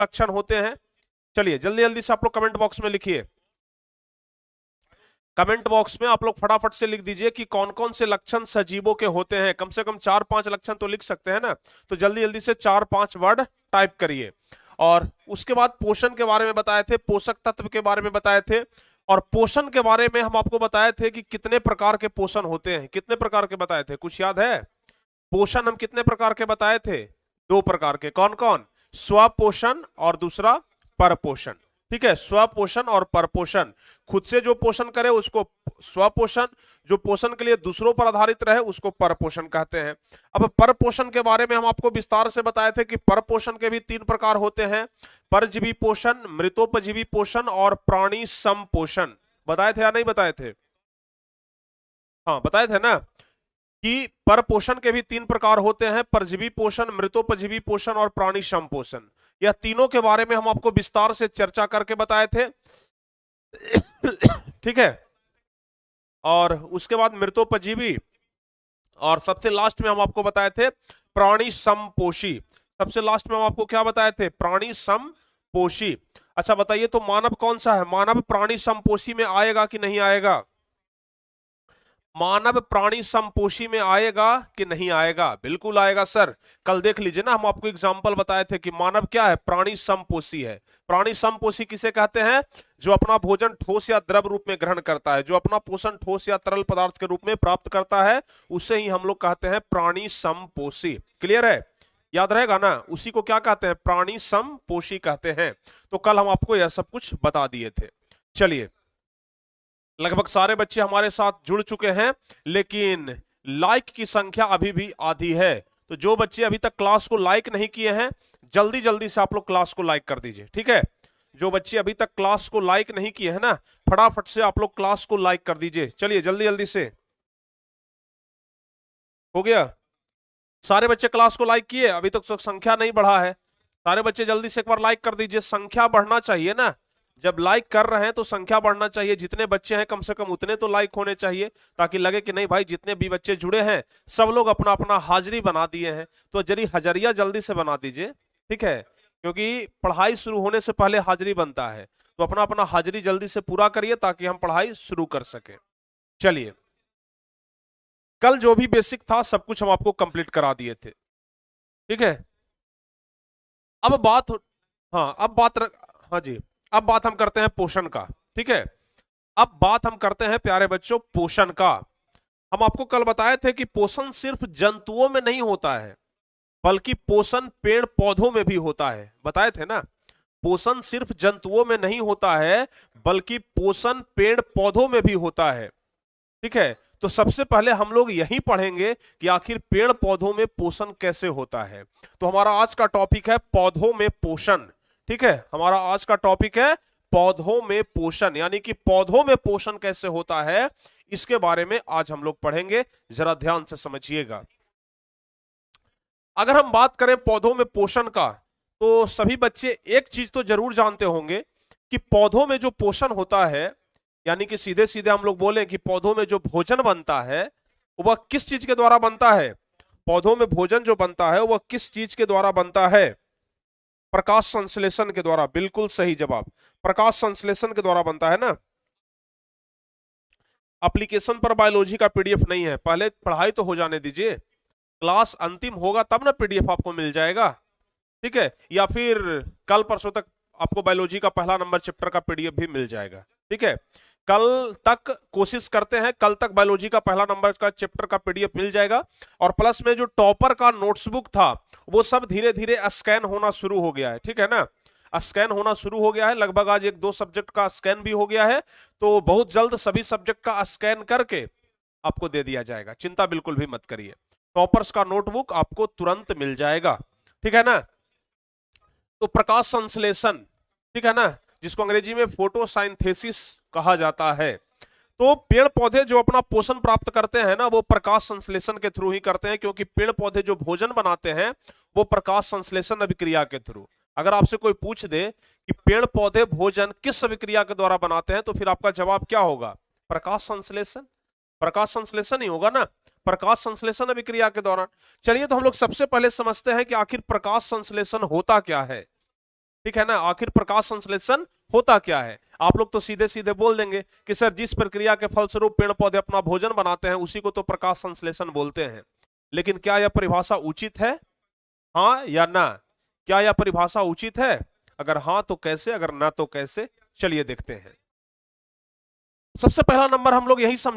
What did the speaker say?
लक्षण होते हैं? चलिए जल्दी जल्दी से आप लोग कमेंट बॉक्स में लिखिए। कमेंट बॉक्स में आप लोग फटाफट से लिख दीजिए कि कौन कौन से लक्षण सजीवों के होते हैं। कम से कम 4-5 लक्षण तो लिख सकते हैं ना, तो जल्दी जल्दी से 4-5 वर्ड टाइप करिए। और उसके बाद पोषण के बारे में बताए थे, पोषक तत्व के बारे में बताए थे, और पोषण के बारे में हम आपको बताए थे कि कितने प्रकार के पोषण होते हैं। कितने प्रकार के बताए थे, कुछ याद है? पोषण हम कितने प्रकार के बताए थे? 2 प्रकार के। कौन कौन? स्वपोषण और दूसरा परपोषण। ठीक है, स्वपोषण और परपोषण। खुद से जो पोषण करे उसको स्वपोषण, जो पोषण के लिए दूसरों पर आधारित रहे उसको परपोषण कहते हैं। अब परपोषण के बारे में हम आपको विस्तार से बताए थे कि परपोषण के भी 3 प्रकार होते हैं, परजीवी पोषण, मृतोपजीवी पोषण और प्राणी समपोषण। बताए थे या नहीं बताए थे? हाँ बताए थे ना कि परपोषण के भी 3 प्रकार होते हैं, परजीवी पोषण, मृतोपजीवी पोषण और प्राणी समपोषण। यह तीनों के बारे में हम आपको विस्तार से चर्चा करके बताए थे। ठीक है, और उसके बाद मृतोपजीवी, और सबसे लास्ट में हम आपको बताए थे प्राणी समपोषी। सबसे लास्ट में हम आपको क्या बताए थे? प्राणी समपोषी। अच्छा बताइए तो मानव कौन सा है? मानव प्राणी समपोषी में आएगा कि नहीं आएगा? मानव प्राणी समपोषी में आएगा कि नहीं आएगा? बिल्कुल आएगा सर। कल देख लीजिए ना, हम आपको एग्जाम्पल बताए थे कि मानव क्या है? प्राणी समपोषी है। प्राणी समपोषी किसे कहते हैं? जो अपना भोजन ठोस या द्रव रूप में ग्रहण करता है, जो अपना पोषण ठोस या तरल पदार्थ के रूप में प्राप्त करता है, उसे ही हम लोग कहते हैं प्राणी समपोषी। क्लियर है? याद रहेगा ना, उसी को क्या कहते हैं? प्राणी समपोषी कहते हैं। तो कल हम आपको यह सब कुछ बता दिए थे। चलिए, लगभग सारे बच्चे हमारे साथ जुड़ चुके हैं, लेकिन लाइक की संख्या अभी भी आधी है। तो जो बच्चे अभी तक क्लास को लाइक नहीं किए हैं, जल्दी जल्दी से आप लोग क्लास को लाइक कर दीजिए। ठीक है, जो बच्चे अभी तक क्लास को लाइक नहीं किए हैं ना, फटाफट से आप लोग क्लास को लाइक कर दीजिए। चलिए जल्दी जल्दी से। हो गया? सारे बच्चे क्लास को लाइक किए? अभी तक तो संख्या नहीं बढ़ा है। सारे बच्चे जल्दी से एक बार लाइक कर दीजिए, संख्या बढ़ना चाहिए ना। जब लाइक कर रहे हैं तो संख्या बढ़ना चाहिए। जितने बच्चे हैं कम से कम उतने तो लाइक होने चाहिए, ताकि लगे कि नहीं भाई जितने भी बच्चे जुड़े हैं सब लोग अपना अपना हाजिरी बना दिए हैं। तो जरी हजरिया जल्दी से बना दीजिए, ठीक है, क्योंकि पढ़ाई शुरू होने से पहले हाजिरी बनता है। तो अपना अपना हाजिरी जल्दी से पूरा करिए ताकि हम पढ़ाई शुरू कर सके। चलिए, कल जो भी बेसिक था सब कुछ हम आपको कंप्लीट करा दिए थे। ठीक है, अब बात हाँ अब बात हाँ जी, अब बात हम करते हैं पोषण का। ठीक है, अब बात हम करते हैं प्यारे बच्चों पोषण का। हम आपको कल बताए थे कि पोषण सिर्फ जंतुओं में नहीं होता है, बल्कि पोषण पेड़ पौधों में भी होता है। बताए थे ना, पोषण सिर्फ जंतुओं में नहीं होता है, बल्कि पोषण पेड़ पौधों में भी होता है। ठीक है, तो सबसे पहले हम लोग यही पढ़ेंगे कि आखिर पेड़ पौधों में पोषण कैसे होता है। तो हमारा आज का टॉपिक है पौधों में पोषण। ठीक है, हमारा आज का टॉपिक है पौधों में पोषण, यानी कि पौधों में पोषण कैसे होता है, इसके बारे में आज हम लोग पढ़ेंगे। जरा ध्यान से समझिएगा। अगर हम बात करें पौधों में पोषण का, तो सभी बच्चे एक चीज तो जरूर जानते होंगे कि पौधों में जो पोषण होता है, यानी कि सीधे सीधे हम लोग बोलें कि पौधों में जो भोजन बनता है वह किस चीज के द्वारा बनता है? पौधों में भोजन जो बनता है वह किस चीज के द्वारा बनता है? प्रकाश संश्लेषण के द्वारा। बिल्कुल सही जवाब, प्रकाश संश्लेषण के द्वारा बनता है ना। एप्लीकेशन पर बायोलॉजी का पीडीएफ नहीं है, पहले पढ़ाई तो हो जाने दीजिए। क्लास अंतिम होगा तब ना पीडीएफ आपको मिल जाएगा। ठीक है, या फिर कल परसों तक आपको बायोलॉजी का पहला नंबर चैप्टर का पीडीएफ भी मिल जाएगा। ठीक है, कल तक कोशिश करते हैं, कल तक बायोलॉजी का पहला नंबर का चैप्टर का पीडीएफ मिल जाएगा। और प्लस में जो टॉपर का नोट्सबुक था वो सब धीरे धीरे स्कैन होना शुरू हो गया है। ठीक है ना, स्कैन होना शुरू हो गया है, लगभग आज 1-2 सब्जेक्ट का स्कैन भी हो गया है। तो बहुत जल्द सभी सब्जेक्ट का स्कैन करके आपको दे दिया जाएगा, चिंता बिल्कुल भी मत करिए। टॉपर्स का नोटबुक आपको तुरंत मिल जाएगा। ठीक है ना, तो प्रकाश संश्लेषण, ठीक है ना, जिसको अंग्रेजी में फोटोसाइंथेसिस कहा जाता है। तो पेड़ पौधे जो अपना पोषण प्राप्त करते हैं ना, वो प्रकाश संश्लेषण के थ्रू ही करते हैं, क्योंकि पेड़ पौधे जो भोजन बनाते हैं वो प्रकाश संश्लेषण अभिक्रिया के थ्रू। अगर आपसे कोई पूछ दे कि पेड़ पौधे भोजन किस अभिक्रिया के द्वारा बनाते हैं, तो फिर आपका जवाब क्या होगा? प्रकाश संश्लेषण। प्रकाश संश्लेषण ही होगा ना, प्रकाश संश्लेषण अभिक्रिया के दौरान। चलिए, तो हम लोग सबसे पहले समझते हैं कि आखिर प्रकाश संश्लेषण होता क्या है। ठीक है ना। आखिर प्रकाश संश्लेषण होता क्या है? आप लोग तो सीधे सीधे बोल देंगे कि सर जिस प्रक्रिया के फलस्वरूप पेड़ पौधे अपना भोजन बनाते हैं उसी को तो प्रकाश संश्लेषण बोलते हैं। लेकिन क्या यह परिभाषा उचित है? हाँ या ना? क्या यह परिभाषा उचित है? अगर हाँ तो कैसे, अगर ना तो कैसे? चलिए देखते हैं। सबसे पहला नंबर हम लोग यही समझ